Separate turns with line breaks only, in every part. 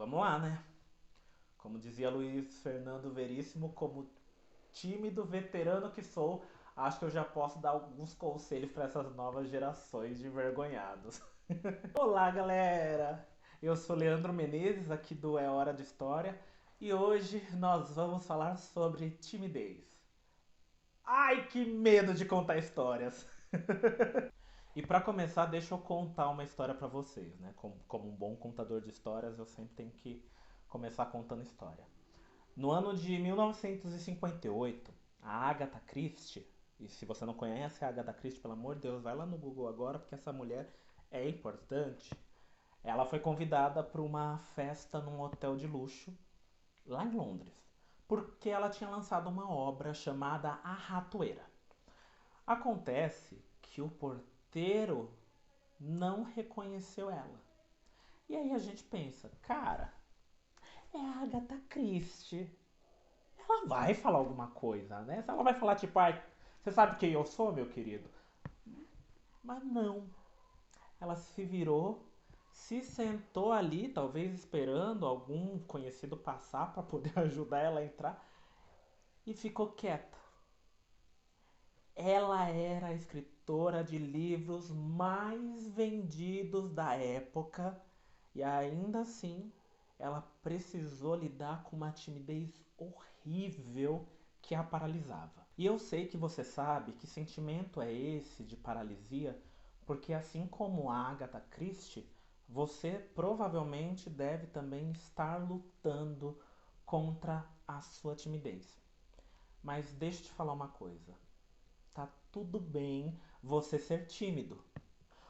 Vamos lá, né? Como dizia Luiz Fernando Veríssimo, como tímido veterano que sou, acho que eu já posso dar alguns conselhos para essas novas gerações de envergonhados. Olá, galera! Eu sou Leandro Menezes, aqui do É Hora de História, e hoje nós vamos falar sobre timidez. Ai, que medo de contar histórias! E para começar, deixa eu contar uma história para vocês, né? Como um bom contador de histórias, eu sempre tenho que começar contando história. No ano de 1958, a Agatha Christie, e se você não conhece a Agatha Christie, pelo amor de Deus, vai lá no Google agora, porque essa mulher é importante. Ela foi convidada para uma festa num hotel de luxo lá em Londres, porque ela tinha lançado uma obra chamada A Ratoeira. Acontece que o porteiro não reconheceu ela. E aí a gente pensa, cara, é a Agatha Christie. Ela vai falar alguma coisa, né? Se ela vai falar tipo, ai, você sabe quem eu sou, meu querido? Mas não. Ela se virou, se sentou ali, talvez esperando algum conhecido passar para poder ajudar ela a entrar e ficou quieta. Ela era a escritora de livros mais vendidos da época e ainda assim ela precisou lidar com uma timidez horrível que a paralisava. E eu sei que você sabe que sentimento é esse de paralisia, porque assim como a Agatha Christie, você provavelmente deve também estar lutando contra a sua timidez. Mas deixa eu te falar uma coisa. Tá tudo bem você ser tímido.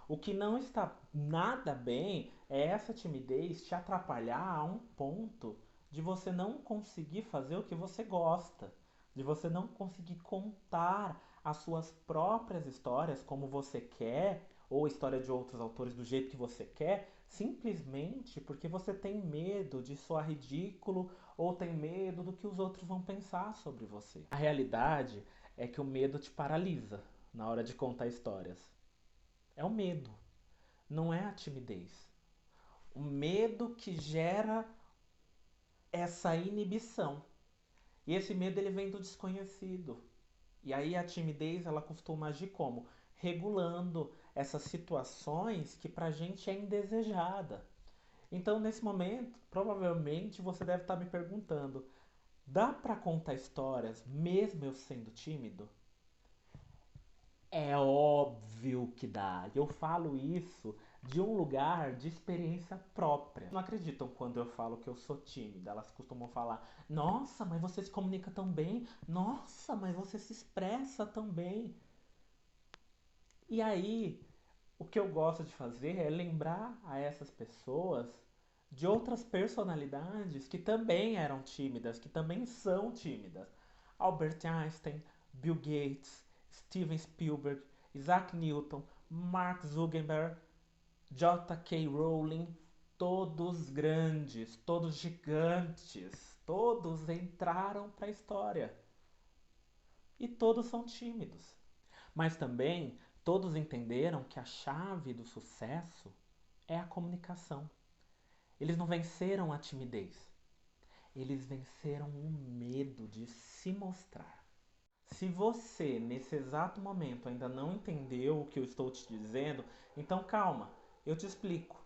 O que não está nada bem é essa timidez te atrapalhar a um ponto de você não conseguir fazer o que você gosta, de você não conseguir contar as suas próprias histórias como você quer, ou história de outros autores do jeito que você quer, simplesmente porque você tem medo de soar ridículo ou tem medo do que os outros vão pensar sobre você. A realidade é que o medo te paralisa na hora de contar histórias. É o medo, não é a timidez. O medo que gera essa inibição. E esse medo ele vem do desconhecido. E aí a timidez ela costuma agir como? Regulando essas situações que pra gente é indesejada. Então nesse momento, provavelmente você deve estar me perguntando: dá pra contar histórias mesmo eu sendo tímido? É óbvio que dá. Eu falo isso de um lugar de experiência própria. Não acreditam quando eu falo que eu sou tímida. Elas costumam falar: Nossa, mas você se comunica tão bem. Nossa, mas você se expressa tão bem. E aí, o que eu gosto de fazer é lembrar a essas pessoas de outras personalidades que também eram tímidas, que também são tímidas. Albert Einstein, Bill Gates, Steven Spielberg, Isaac Newton, Mark Zuckerberg, J.K. Rowling, todos grandes, todos gigantes, todos entraram para a história e todos são tímidos. Mas também todos entenderam que a chave do sucesso é a comunicação. Eles não venceram a timidez, eles venceram o medo de se mostrar. Se você, nesse exato momento, ainda não entendeu o que eu estou te dizendo, então calma, eu te explico.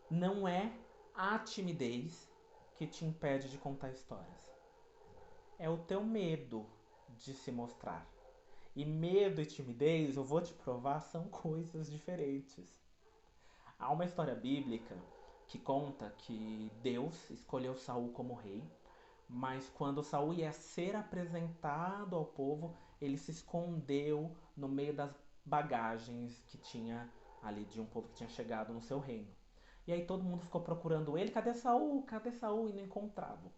Não é a timidez que te impede de contar histórias. É o teu medo de se mostrar. E medo e timidez, eu vou te provar, são coisas diferentes. Há uma história bíblica que conta que Deus escolheu Saul como rei, mas quando Saul ia ser apresentado ao povo, ele se escondeu no meio das bagagens que tinha ali de um povo que tinha chegado no seu reino. E aí todo mundo ficou procurando ele, cadê Saul? Cadê Saul? E não encontravam.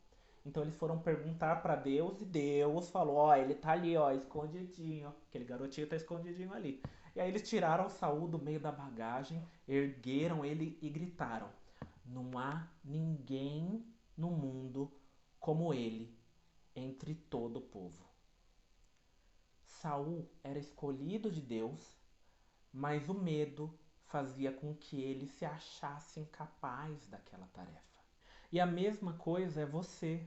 Então eles foram perguntar para Deus e Deus falou: Ó, ele tá ali, ó, escondidinho. Aquele garotinho tá escondidinho ali. E aí eles tiraram Saul do meio da bagagem, ergueram ele e gritaram: Não há ninguém no mundo como ele entre todo o povo. Saul era escolhido de Deus, mas o medo fazia com que ele se achasse incapaz daquela tarefa. E a mesma coisa é você.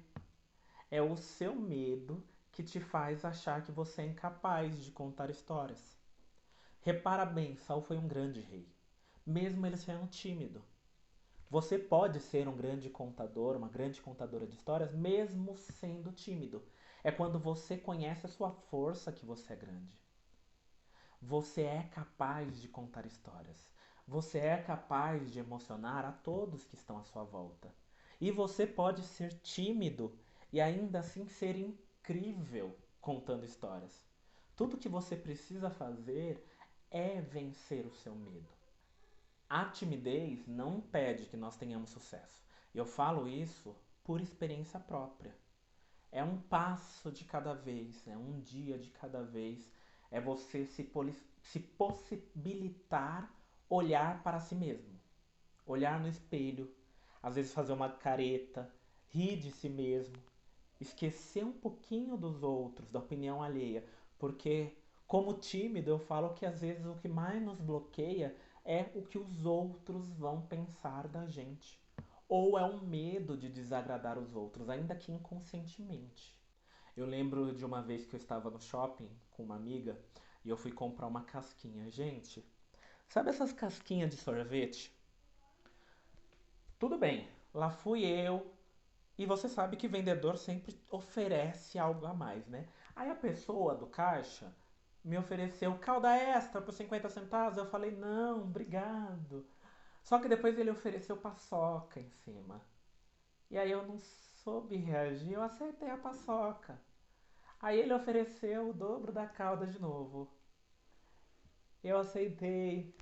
É o seu medo que te faz achar que você é incapaz de contar histórias. Repara bem, Saul foi um grande rei, mesmo ele sendo tímido. Você pode ser um grande contador, uma grande contadora de histórias, mesmo sendo tímido. É quando você conhece a sua força que você é grande. Você é capaz de contar histórias. Você é capaz de emocionar a todos que estão à sua volta. E você pode ser tímido e ainda assim ser incrível contando histórias. Tudo que você precisa fazer é vencer o seu medo. A timidez não impede que nós tenhamos sucesso. Eu falo isso por experiência própria. É um passo de cada vez, é um dia de cada vez. É você se possibilitar olhar para si mesmo, olhar no espelho, às vezes fazer uma careta, rir de si mesmo, esquecer um pouquinho dos outros, da opinião alheia, porque como tímido eu falo que às vezes o que mais nos bloqueia é o que os outros vão pensar da gente. Ou é um medo de desagradar os outros, ainda que inconscientemente. Eu lembro de uma vez que eu estava no shopping com uma amiga e eu fui comprar uma casquinha. Gente, sabe essas casquinhas de sorvete? Tudo bem, lá fui eu, e você sabe que vendedor sempre oferece algo a mais, né? Aí a pessoa do caixa me ofereceu calda extra por 50 centavos. Eu falei, não, obrigado. Só que depois ele ofereceu paçoca em cima. E aí eu não soube reagir, eu acertei a paçoca. Aí ele ofereceu o dobro da calda de novo. Eu aceitei.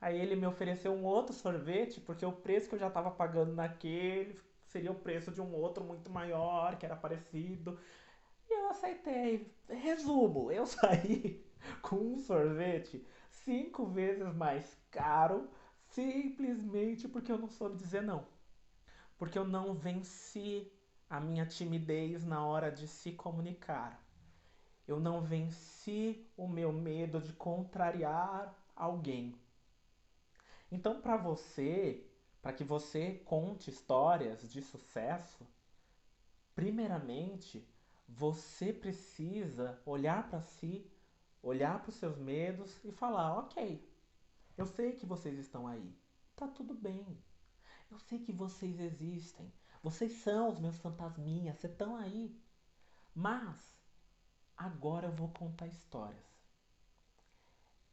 Aí ele me ofereceu um outro sorvete, porque o preço que eu já estava pagando naquele seria o preço de um outro muito maior, que era parecido. E eu aceitei. Resumo, eu saí com um sorvete 5 vezes mais caro, simplesmente porque eu não soube dizer não. Porque eu não venci a minha timidez na hora de se comunicar. Eu não venci o meu medo de contrariar alguém. Então, para que você conte histórias de sucesso, primeiramente, você precisa olhar para si, olhar para os seus medos e falar: ok, eu sei que vocês estão aí, tá tudo bem. Eu sei que vocês existem, vocês são os meus fantasminhas, vocês estão aí. Mas agora eu vou contar histórias.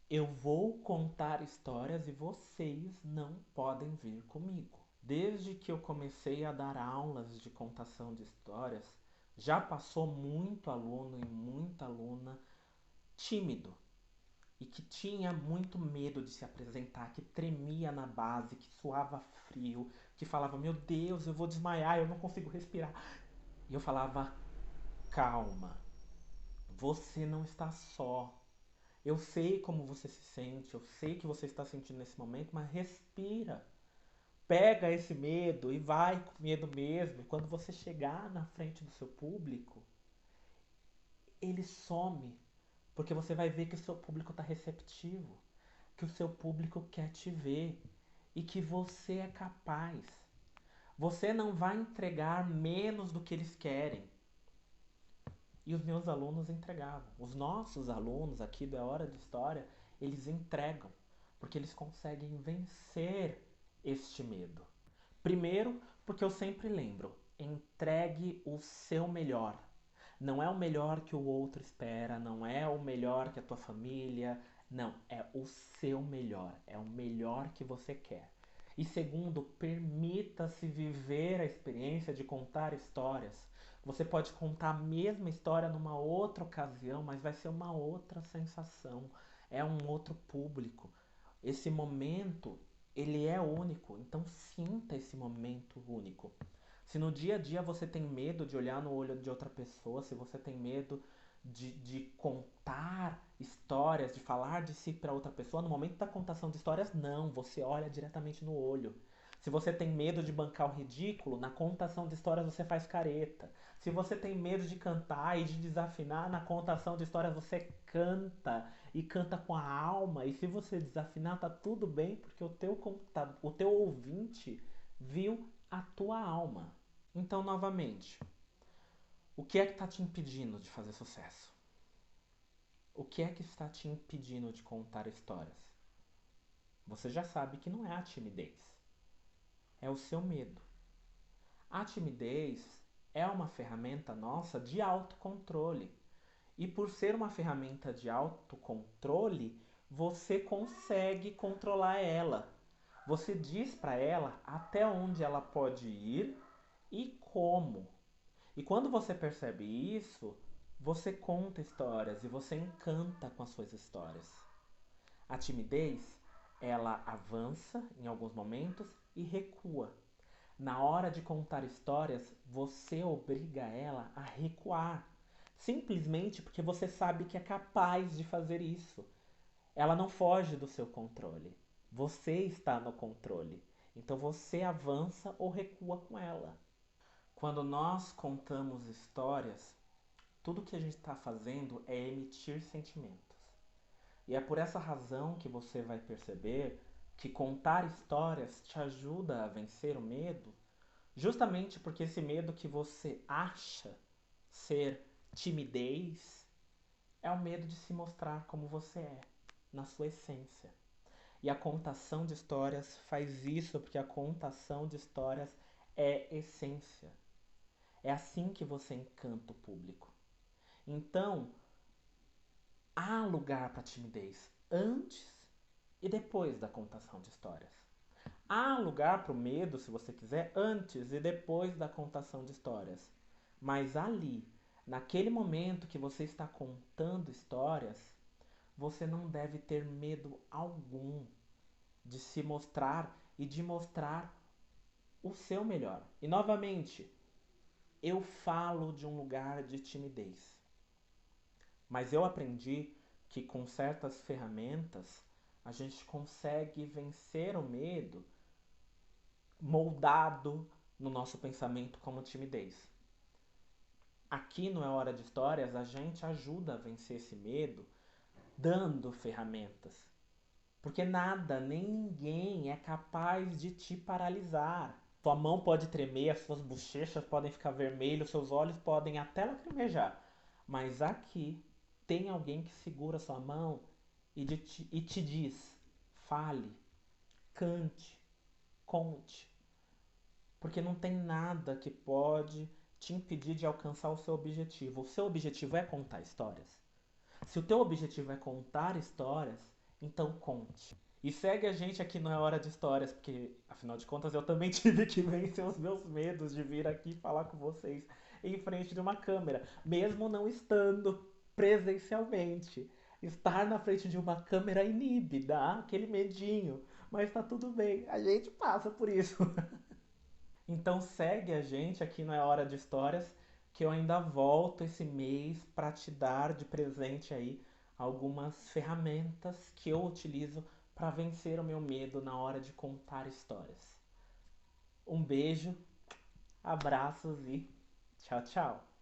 Eu vou contar histórias e vocês não podem vir comigo. Desde que eu comecei a dar aulas de contação de histórias, já passou muito aluno e muita aluna tímido e que tinha muito medo de se apresentar, que tremia na base, que suava frio, que falava: Meu Deus, eu vou desmaiar, eu não consigo respirar. E eu falava: Calma, você não está só. Eu sei como você se sente, eu sei que você está sentindo nesse momento, mas respira. Pega esse medo e vai com medo mesmo. E quando você chegar na frente do seu público, ele some, porque você vai ver que o seu público está receptivo, que o seu público quer te ver e que você é capaz. Você não vai entregar menos do que eles querem. E os meus alunos entregavam. Os nossos alunos aqui da Hora de História, eles entregam, porque eles conseguem vencer este medo. Primeiro, porque eu sempre lembro, entregue o seu melhor. Não é o melhor que o outro espera, não é o melhor que a tua família, não, é o seu melhor, é o melhor que você quer. E segundo, permita-se viver a experiência de contar histórias. Você pode contar a mesma história numa outra ocasião, mas vai ser uma outra sensação, é um outro público. Esse momento, ele é único, então sinta esse momento único. Se no dia a dia você tem medo de olhar no olho de outra pessoa, se você tem medo de contar histórias, de falar de si para outra pessoa, no momento da contação de histórias, não, você olha diretamente no olho. Se você tem medo de bancar o ridículo, na contação de histórias você faz careta. Se você tem medo de cantar e de desafinar, na contação de histórias você canta e canta com a alma. E se você desafinar, tá tudo bem, porque o teu ouvinte viu a tua alma. Então, novamente, o que é que está te impedindo de fazer sucesso? O que é que está te impedindo de contar histórias? Você já sabe que não é a timidez, é o seu medo. A timidez é uma ferramenta nossa de autocontrole. E por ser uma ferramenta de autocontrole, você consegue controlar ela. Você diz para ela até onde ela pode ir e como. E quando você percebe isso, você conta histórias e você encanta com as suas histórias. A timidez, ela avança em alguns momentos e recua. Na hora de contar histórias, você obriga ela a recuar. Simplesmente porque você sabe que é capaz de fazer isso. Ela não foge do seu controle. Você está no controle. Então você avança ou recua com ela. Quando nós contamos histórias, tudo que a gente está fazendo é emitir sentimentos. E é por essa razão que você vai perceber que contar histórias te ajuda a vencer o medo, justamente porque esse medo que você acha ser timidez é o medo de se mostrar como você é, na sua essência. E a contação de histórias faz isso porque a contação de histórias é essência. É assim que você encanta o público. Então, há lugar para timidez antes e depois da contação de histórias. Há lugar para o medo, se você quiser, antes e depois da contação de histórias. Mas ali, naquele momento que você está contando histórias, você não deve ter medo algum de se mostrar e de mostrar o seu melhor. E novamente, eu falo de um lugar de timidez. Mas eu aprendi que com certas ferramentas a gente consegue vencer o medo moldado no nosso pensamento como timidez. Aqui no É Hora de Histórias a gente ajuda a vencer esse medo dando ferramentas. Porque nada, nem ninguém é capaz de te paralisar. Sua mão pode tremer, as suas bochechas podem ficar vermelhas, seus olhos podem até lacrimejar. Mas aqui tem alguém que segura sua mão e te diz: fale, cante, conte. Porque não tem nada que pode te impedir de alcançar o seu objetivo. O seu objetivo é contar histórias. Se o teu objetivo é contar histórias, então conte. E segue a gente aqui no É Hora de Histórias, porque afinal de contas eu também tive que vencer os meus medos de vir aqui falar com vocês em frente de uma câmera, mesmo não estando presencialmente. Estar na frente de uma câmera inibe, dá aquele medinho, mas tá tudo bem, a gente passa por isso. Então segue a gente aqui no É Hora de Histórias, que eu ainda volto esse mês para te dar de presente aí algumas ferramentas que eu utilizo para vencer o meu medo na hora de contar histórias. Um beijo, abraços e tchau, tchau.